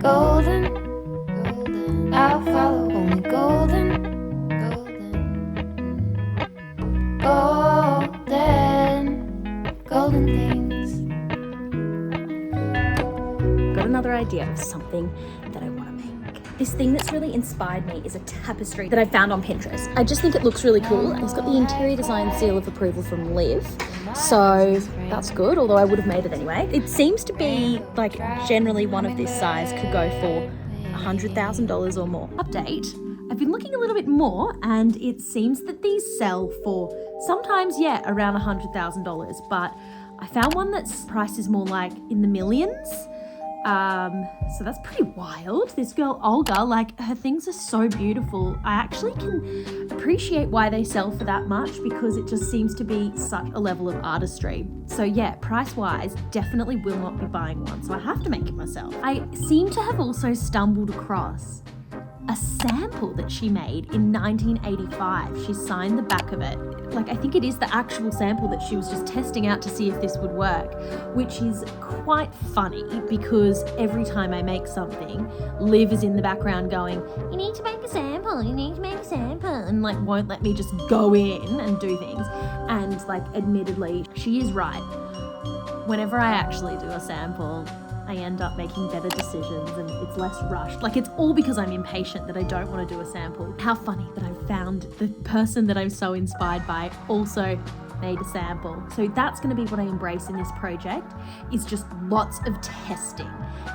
golden, I'll follow only golden, golden things. Got another idea of something that I want to make. This thing that's really inspired me is a tapestry that I found on Pinterest. I just think it looks really cool. It's got the interior design seal of approval from Liv, so that's good, although I would have made it anyway. It seems to be like generally one of this size could go for $100,000 or more. Update, I've been looking a little bit more and it seems that these sell for sometimes, around $100,000, but I found one that's price is more like in the millions. So that's pretty wild. This girl, Olga, like her things are so beautiful. I actually can appreciate why they sell for that much because it just seems to be such a level of artistry. So price wise, definitely will not be buying one. So I have to make it myself. I seem to have also stumbled across a sample that she made in 1985. She signed the back of it. Like, I think it is the actual sample that she was just testing out to see if this would work, which is quite funny because every time I make something, Liv is in the background going, you need to make a sample, and like won't let me just go in and do things. And like, admittedly, she is right. Whenever I actually do a sample, I end up making better decisions and it's less rushed. Like, it's all because I'm impatient that I don't want to do a sample. How funny that I found the person that I'm so inspired by also made a sample. So that's going to be what I embrace in this project, is just lots of testing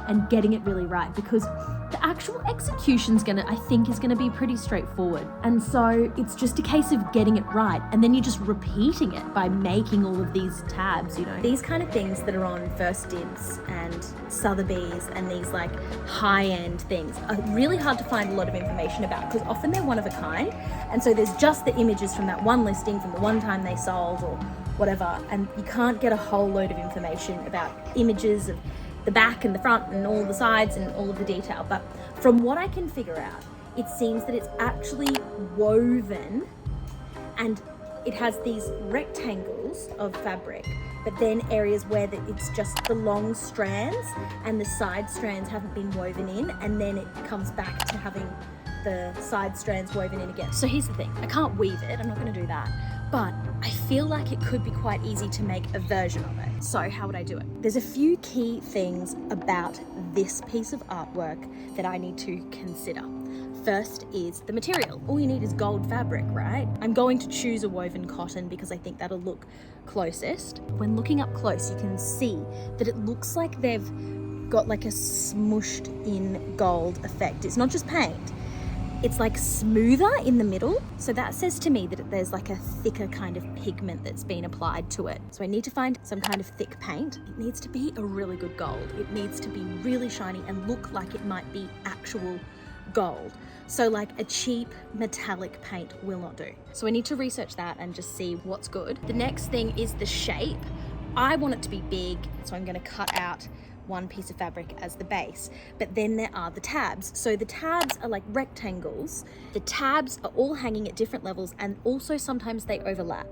and getting it really right, because the actual execution's I think is gonna be pretty straightforward. And so it's just a case of getting it right, and then you're just repeating it by making all of these tabs, you know. These kind of things that are on First Dibs and Sotheby's and these like high-end things are really hard to find a lot of information about, because often they're one of a kind. And so there's just the images from that one listing from the one time they sold or whatever, and you can't get a whole load of information about images of the back and the front and all the sides and all of the detail. But from what I can figure out, it seems that it's actually woven and it has these rectangles of fabric, but then areas where it's just the long strands and the side strands haven't been woven in, and then it comes back to having the side strands woven in again. So here's the thing, I can't weave it, I'm not going to do that, but I feel like it could be quite easy to make a version of it. So how would I do it? There's a few key things about this piece of artwork that I need to consider. First is the material. All you need is gold fabric, right? I'm going to choose a woven cotton because I think that'll look closest. When looking up close, you can see that it looks like they've got like a smooshed in gold effect. It's not just paint. It's like smoother in the middle. So that says to me that there's like a thicker kind of pigment that's been applied to it. So I need to find some kind of thick paint. It needs to be a really good gold. It needs to be really shiny and look like it might be actual gold. So like a cheap metallic paint will not do. So I need to research that and just see what's good. The next thing is the shape. I want it to be big, so I'm going to cut out one piece of fabric as the base, but then there are the tabs. So the tabs are like rectangles. The tabs are all hanging at different levels, and also sometimes they overlap.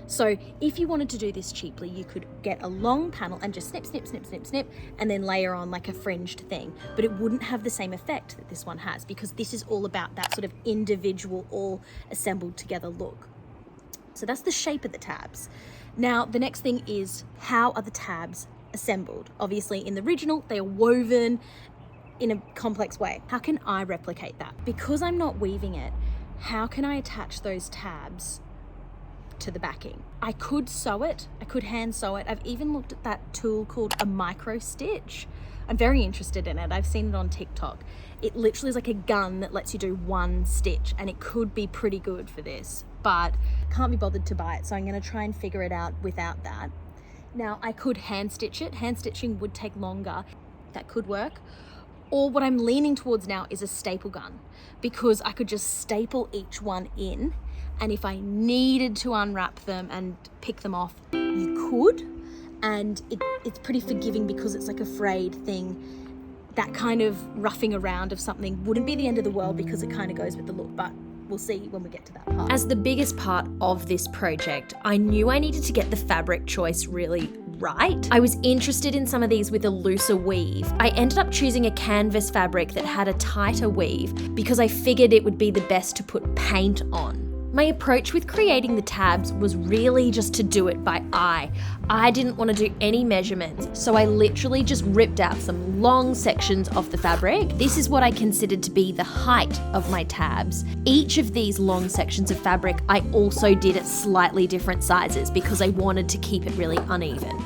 So if you wanted to do this cheaply, you could get a long panel and just snip, snip, snip, snip, snip, and then layer on like a fringed thing, but it wouldn't have the same effect that this one has, because this is all about that sort of individual, all assembled together look. So that's the shape of the tabs. Now, the next thing is, how are the tabs assembled? Obviously in the original, they are woven in a complex way. How can I replicate that? Because I'm not weaving it, how can I attach those tabs to the backing? I could sew it, I could hand sew it. I've even looked at that tool called a micro stitch. I'm very interested in it. I've seen it on TikTok. It literally is like a gun that lets you do one stitch, and it could be pretty good for this, but can't be bothered to buy it. So I'm gonna try and figure it out without that. Now, I could hand stitch it. Hand stitching would take longer. That could work. Or what I'm leaning towards now is a staple gun, because I could just staple each one in, and if I needed to unwrap them and pick them off, you could. And it's pretty forgiving because it's like a frayed thing. That kind of roughing around of something wouldn't be the end of the world because it kind of goes with the look, but we'll see when we get to that part. As the biggest part of this project, I knew I needed to get the fabric choice really right. I was interested in some of these with a looser weave. I ended up choosing a canvas fabric that had a tighter weave because I figured it would be the best to put paint on. My approach with creating the tabs was really just to do it by eye. I didn't want to do any measurements, so I literally just ripped out some long sections of the fabric. This is what I considered to be the height of my tabs. Each of these long sections of fabric I also did at slightly different sizes because I wanted to keep it really uneven.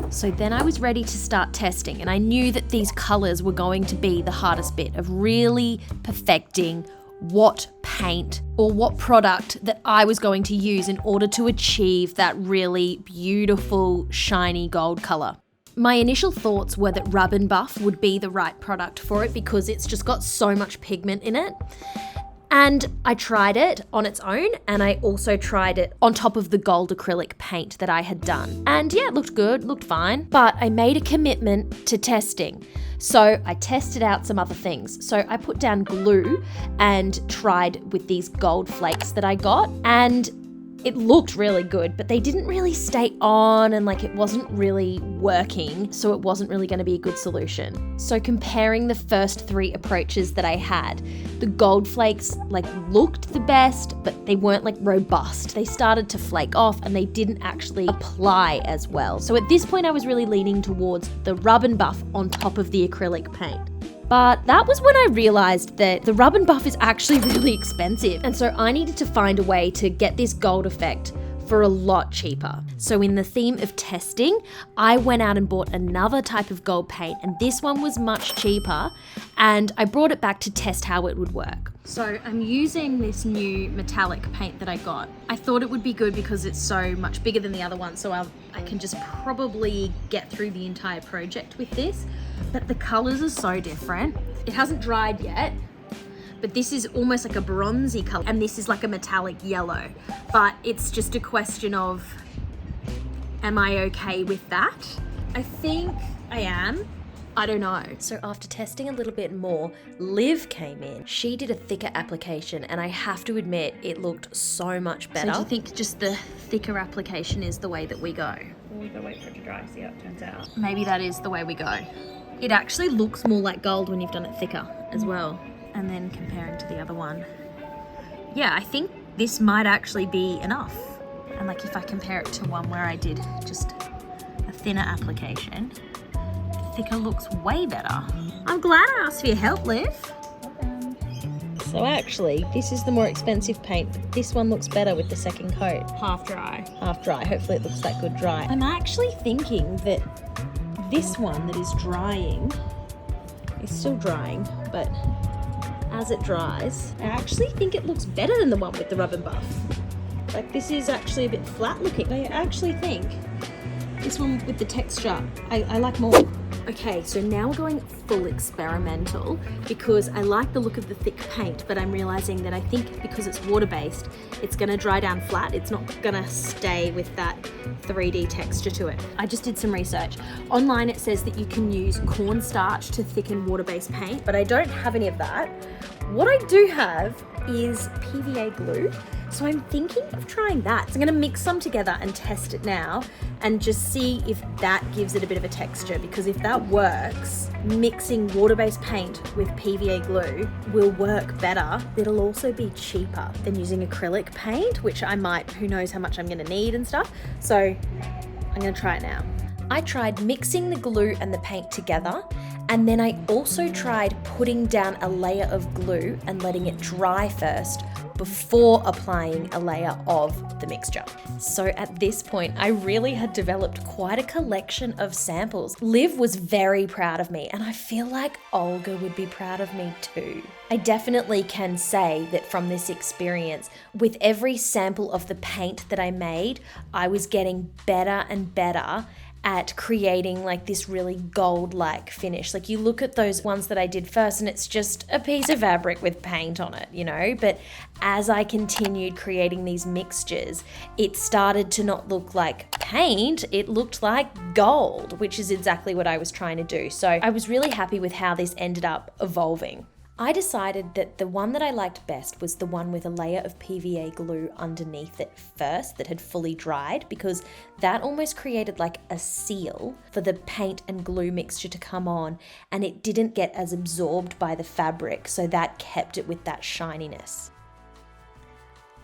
So then I was ready to start testing, and I knew that these colours were going to be the hardest bit of really perfecting what paint or what product that I was going to use in order to achieve that really beautiful shiny gold colour. My initial thoughts were that Rub and Buff would be the right product for it because it's just got so much pigment in it. And I tried it on its own, and I also tried it on top of the gold acrylic paint that I had done. And yeah, it looked good, looked fine, but I made a commitment to testing. So I tested out some other things. So I put down glue and tried with these gold flakes that I got, and it looked really good, but they didn't really stay on, and like it wasn't really working, so it wasn't really going to be a good solution. So comparing the first 3 approaches that I had, the gold flakes like looked the best, but they weren't like robust. They started to flake off and they didn't actually apply as well. So at this point I was really leaning towards the Rub and Buff on top of the acrylic paint. But that was when I realized that the Rub and Buff is actually really expensive. And so I needed to find a way to get this gold effect for a lot cheaper. So in the theme of testing, I went out and bought another type of gold paint, and this one was much cheaper, and I brought it back to test how it would work. So I'm using this new metallic paint that I got. I thought it would be good because it's so much bigger than the other one, so I can just probably get through the entire project with this. But the colors are so different. It hasn't dried yet, but this is almost like a bronzy color, and this is like a metallic yellow. But it's just a question of, am I okay with that? I think I am. I don't know. So after testing a little bit more, Liv came in. She did a thicker application, and I have to admit, it looked so much better. So do you think just the thicker application is the way that we go? Well, we gotta wait for it to dry, see how it turns out. Maybe that is the way we go. It actually looks more like gold when you've done it thicker as well. And then comparing to the other one. Yeah, I think this might actually be enough. And like if I compare it to one where I did just a thinner application, the thicker looks way better. I'm glad I asked for your help, Liv. So actually, this is the more expensive paint, but this one looks better with the second coat. Half dry. Half dry, hopefully it looks that good dry. I'm actually thinking that this one that is drying is still drying, but as it dries, I actually think it looks better than the one with the Rub and Buff. Like this is actually a bit flat looking. I actually think this one with the texture, I like more. Okay, so now we're going full experimental because I like the look of the thick paint, but I'm realizing that I think because it's water-based, it's gonna dry down flat. It's not gonna stay with that 3D texture to it. I just did some research. Online it says that you can use cornstarch to thicken water-based paint, but I don't have any of that. What I do have is PVA glue. So I'm thinking of trying that. So I'm gonna mix some together and test it now and just see if that gives it a bit of a texture, because if that works, mixing water-based paint with PVA glue will work better. It'll also be cheaper than using acrylic paint, which I might, who knows how much I'm gonna need and stuff. So I'm gonna try it now. I tried mixing the glue and the paint together, and then I also tried putting down a layer of glue and letting it dry first before applying a layer of the mixture. So at this point, I really had developed quite a collection of samples. Liv was very proud of me, and I feel like Olga would be proud of me too. I definitely can say that from this experience, with every sample of the paint that I made, I was getting better and better at creating like this really gold-like finish. Like you look at those ones that I did first and it's just a piece of fabric with paint on it, you know? But as I continued creating these mixtures, it started to not look like paint, it looked like gold, which is exactly what I was trying to do. So I was really happy with how this ended up evolving. I decided that the one that I liked best was the one with a layer of PVA glue underneath it first that had fully dried, because that almost created like a seal for the paint and glue mixture to come on, and it didn't get as absorbed by the fabric, so that kept it with that shininess.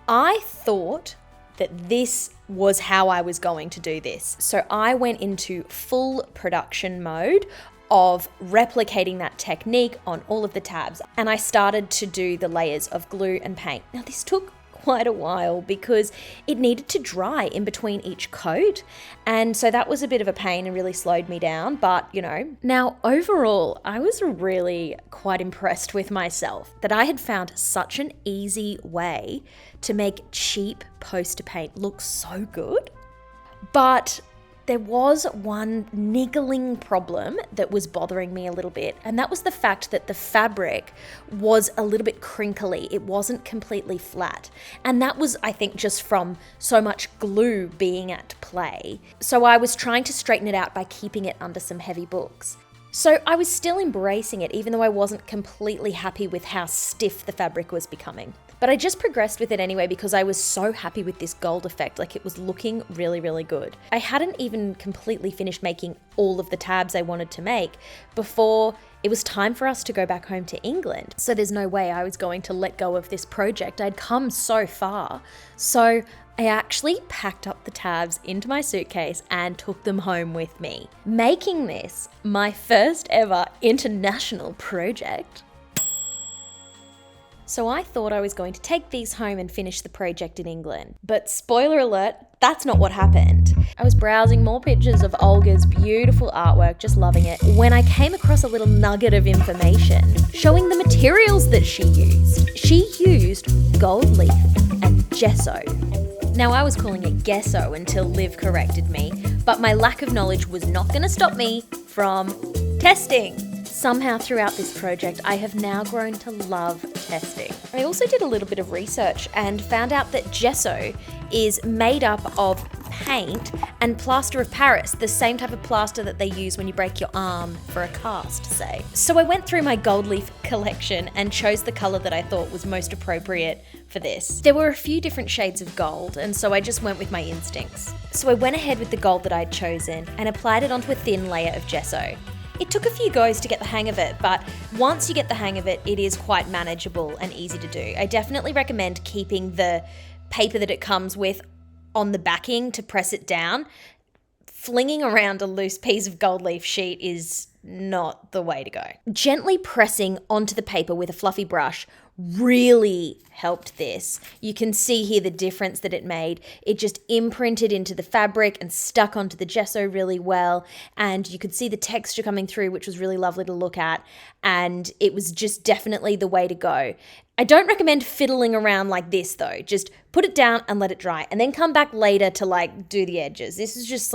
I thought that this was how I was going to do this. So I went into full production mode of replicating that technique on all of the tabs, and I started to do the layers of glue and paint. Now this took quite a while because it needed to dry in between each coat, and so that was a bit of a pain and really slowed me down, but Now overall, I was really quite impressed with myself that I had found such an easy way to make cheap poster paint look so good. But there was one niggling problem that was bothering me a little bit, and that was the fact that the fabric was a little bit crinkly. It wasn't completely flat. And that was, I think, just from so much glue being at play. So I was trying to straighten it out by keeping it under some heavy books. So I was still embracing it, even though I wasn't completely happy with how stiff the fabric was becoming. But I just progressed with it anyway because I was so happy with this gold effect. Like, it was looking really, really good. I hadn't even completely finished making all of the tabs I wanted to make before it was time for us to go back home to England. So there's no way I was going to let go of this project. I'd come so far. So I actually packed up the tabs into my suitcase and took them home with me, making this my first ever international project. So I thought I was going to take these home and finish the project in England. But spoiler alert, that's not what happened. I was browsing more pictures of Olga's beautiful artwork, just loving it, when I came across a little nugget of information showing the materials that she used. She used gold leaf and gesso. Now, I was calling it gesso until Liv corrected me, but my lack of knowledge was not going to stop me from testing. Somehow throughout this project, I have now grown to love testing. I also did a little bit of research and found out that gesso is made up of paint and plaster of Paris, the same type of plaster that they use when you break your arm for a cast, say. So I went through my gold leaf collection and chose the color that I thought was most appropriate for this. There were a few different shades of gold, and so I just went with my instincts. So I went ahead with the gold that I'd chosen and applied it onto a thin layer of gesso. It took a few goes to get the hang of it, but once you get the hang of it, it is quite manageable and easy to do. I definitely recommend keeping the paper that it comes with on the backing to press it down. Flinging around a loose piece of gold leaf sheet is not the way to go. Gently pressing onto the paper with a fluffy brush really helped this. You can see here the difference that it made. It just imprinted into the fabric and stuck onto the gesso really well, and you could see the texture coming through, which was really lovely to look at, and it was just definitely the way to go. I don't recommend fiddling around like this though. Just put it down and let it dry, and then come back later to do the edges. This is just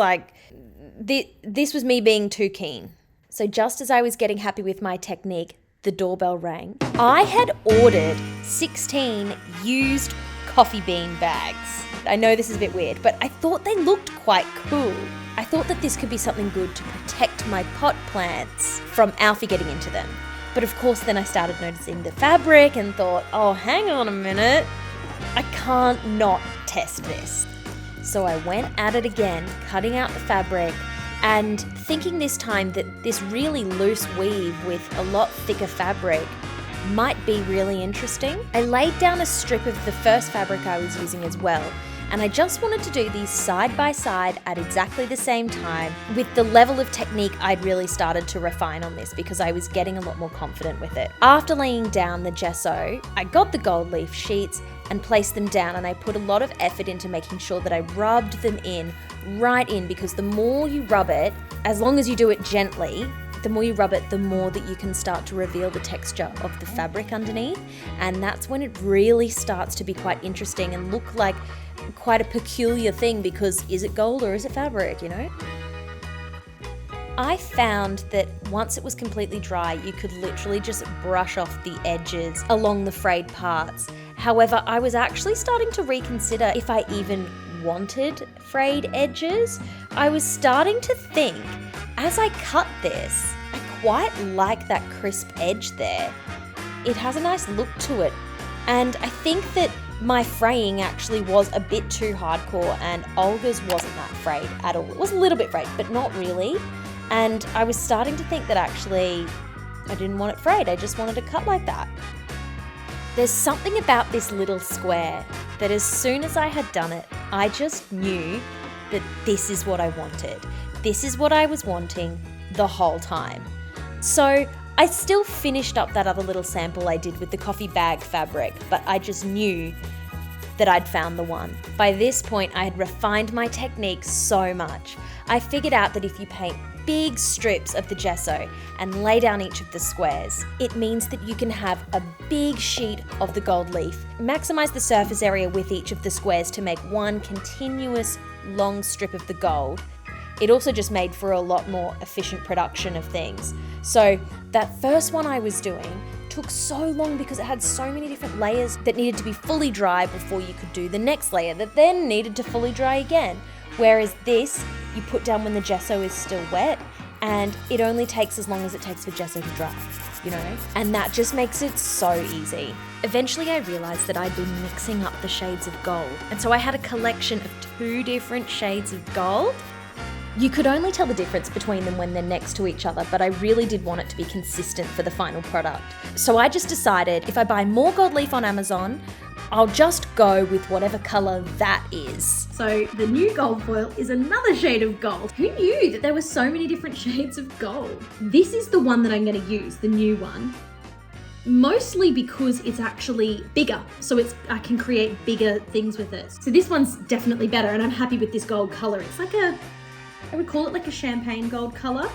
this was me being too keen. So just as I was getting happy with my technique, the doorbell rang. I had ordered 16 used coffee bean bags. I know this is a bit weird, but I thought they looked quite cool. I thought that this could be something good to protect my pot plants from Alfie getting into them. But of course, then I started noticing the fabric and thought, oh, hang on a minute. I can't not test this. So I went at it again, cutting out the fabric, and thinking this time that this really loose weave with a lot thicker fabric might be really interesting. I laid down a strip of the first fabric I was using as well, and I just wanted to do these side by side at exactly the same time with the level of technique I'd really started to refine on this because I was getting a lot more confident with it. After laying down the gesso, I got the gold leaf sheets and placed them down, and I put a lot of effort into making sure that I rubbed them in right in, because the more you rub it, as long as you do it gently, the more you rub it, the more that you can start to reveal the texture of the fabric underneath, and that's when it really starts to be quite interesting and look like quite a peculiar thing, because is it gold or is it fabric, I found that once it was completely dry, you could literally just brush off the edges along the frayed parts. However, I was actually starting to reconsider if I even wanted frayed edges. I was starting to think, as I cut this, I quite like that crisp edge there. it has a nice look to it. And I think that my fraying actually was a bit too hardcore, and Olga's wasn't that frayed at all. It was a little bit frayed, but not really. And I was starting to think that actually I didn't want it frayed. I just wanted to cut like that. There's something about this little square that as soon as I had done it, I just knew that this is what I wanted. This is what I was wanting the whole time. So I still finished up that other little sample I did with the coffee bag fabric, but I just knew that I'd found the one. By this point, I had refined my technique so much. I figured out that if you paint big strips of the gesso and lay down each of the squares, it means that you can have a big sheet of the gold leaf. Maximize the surface area with each of the squares to make one continuous long strip of the gold. It also just made for a lot more efficient production of things. So that first one I was doing took so long because it had so many different layers that needed to be fully dry before you could do the next layer that then needed to fully dry again. Whereas this, you put down when the gesso is still wet, and it only takes as long as it takes for gesso to dry, you know? And that just makes it so easy. Eventually I realized that I'd been mixing up the shades of gold, and so I had a collection of 2 different shades of gold. You could only tell the difference between them when they're next to each other, but I really did want it to be consistent for the final product. So I just decided if I buy more gold leaf on Amazon, I'll just go with whatever colour that is. So the new gold foil is another shade of gold. Who knew that there were so many different shades of gold? This is the one that I'm going to use, the new one. Mostly because it's actually bigger, so I can create bigger things with it. So this one's definitely better, and I'm happy with this gold colour. It's like I would call it like a champagne gold colour.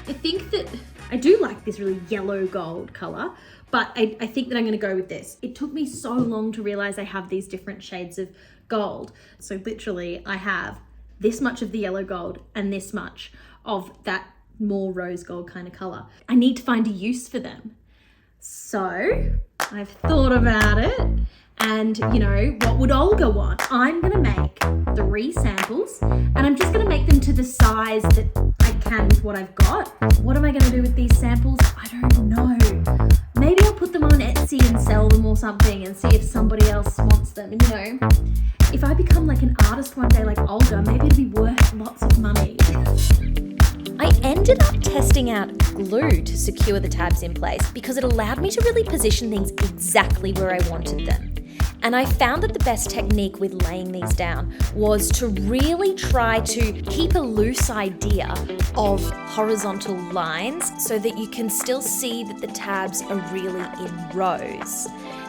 I think that I do like this really yellow gold colour, but I think that I'm going to go with this. It took me so long to realise I have these different shades of gold. So literally I have this much of the yellow gold and this much of that more rose gold kind of colour. I need to find a use for them. So I've thought about it, and you know, what would Olga want? I'm gonna make 3 samples, and I'm just gonna make them to the size that I can with what I've got. What am I gonna do with these samples? I don't know. Maybe I'll put them on Etsy and sell them or something and see if somebody else wants them. And you know, if I become like an artist one day like Olga, maybe it'll be worth lots of money. I ended up testing out glue to secure the tabs in place because it allowed me to really position things exactly where I wanted them. And I found that the best technique with laying these down was to really try to keep a loose idea of horizontal lines so that you can still see that the tabs are really in rows.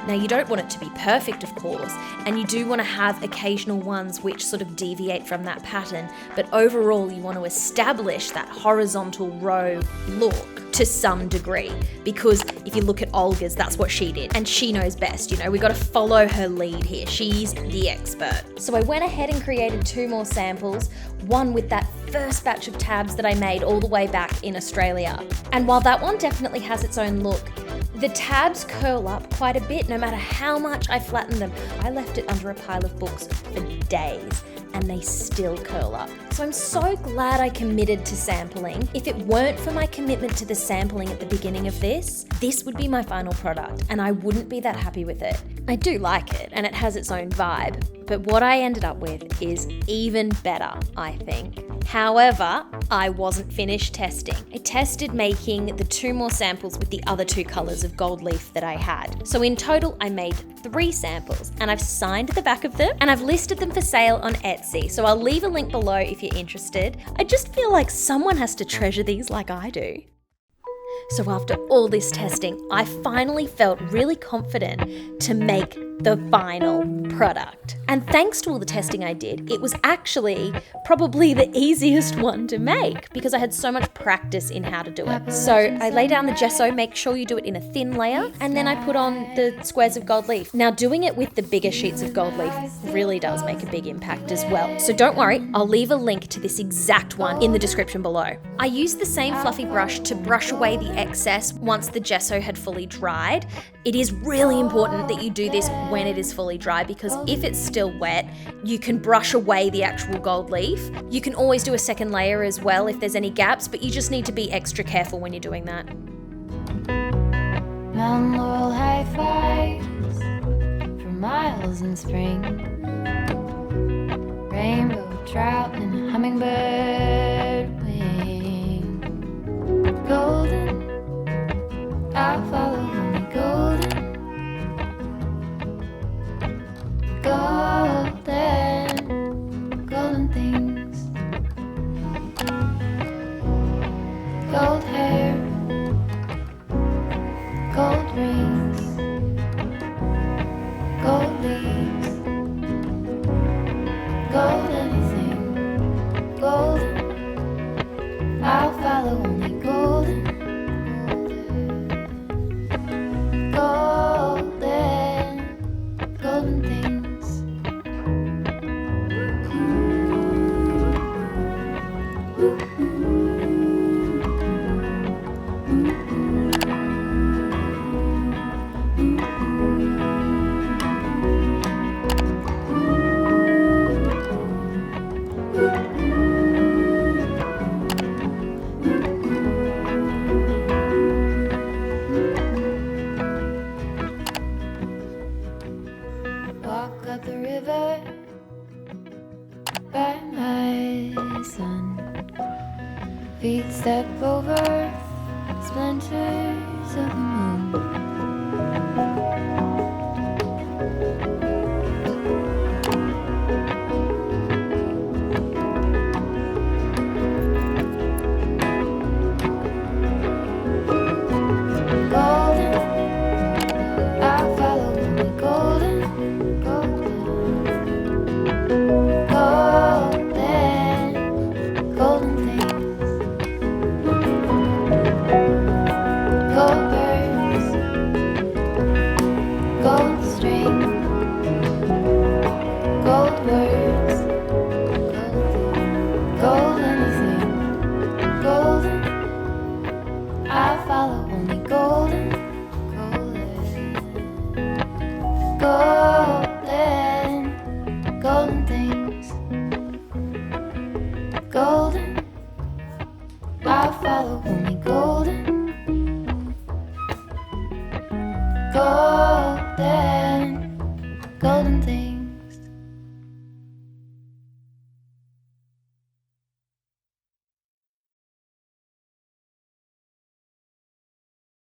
Now, you don't want it to be perfect, of course, and you do want to have occasional ones which sort of deviate from that pattern, but overall you want to establish that horizontal row look to some degree, because if you look at Olga's, that's what she did, and she knows best, you know, we got to follow her lead here. She's the expert. So I went ahead and created 2 more samples, one with that first batch of tabs that I made all the way back in Australia. And while that one definitely has its own look, the tabs curl up quite a bit no matter how much I flatten them. I left it under a pile of books for days and they still curl up. So I'm so glad I committed to sampling. If it weren't for my commitment to the sampling at the beginning of this would be my final product and I wouldn't be that happy with it. I do like it and it has its own vibe, but what I ended up with is even better, I think. However, I wasn't finished testing. I tested making the 2 more samples with the other 2 colours of gold leaf that I had. So in total, I made 3 samples and I've signed the back of them and I've listed them for sale on Etsy. So I'll leave a link below if you're interested. I just feel like someone has to treasure these like I do. So after all this testing, I finally felt really confident to make the final product. And thanks to all the testing I did, it was actually probably the easiest one to make because I had so much practice in how to do it. So I lay down the gesso, make sure you do it in a thin layer, and then I put on the squares of gold leaf. Now doing it with the bigger sheets of gold leaf really does make a big impact as well. So don't worry, I'll leave a link to this exact one in the description below. I used the same fluffy brush to brush away the excess once the gesso had fully dried. It is really important that you do this when it is fully dry because if it's still wet, you can brush away the actual gold leaf. You can always do a second layer as well if there's any gaps, but you just need to be extra careful when you're doing that. Mountain laurel high fives for miles in spring. Rainbow trout and a hummingbird wing. Golden, I'll follow only golden. Golden, golden things. Gold hair, gold rings, gold leaves, gold anything, golden. I'll follow only golden, golden, golden things. Walk up the river by my son. Feet step over splinters of the moon. Golden, I'll follow only golden, golden, golden things. Gold birds, gold string, gold words, gold anything, golden. I'll follow only golden, golden, golden things. Golden, I'll follow only golden, golden.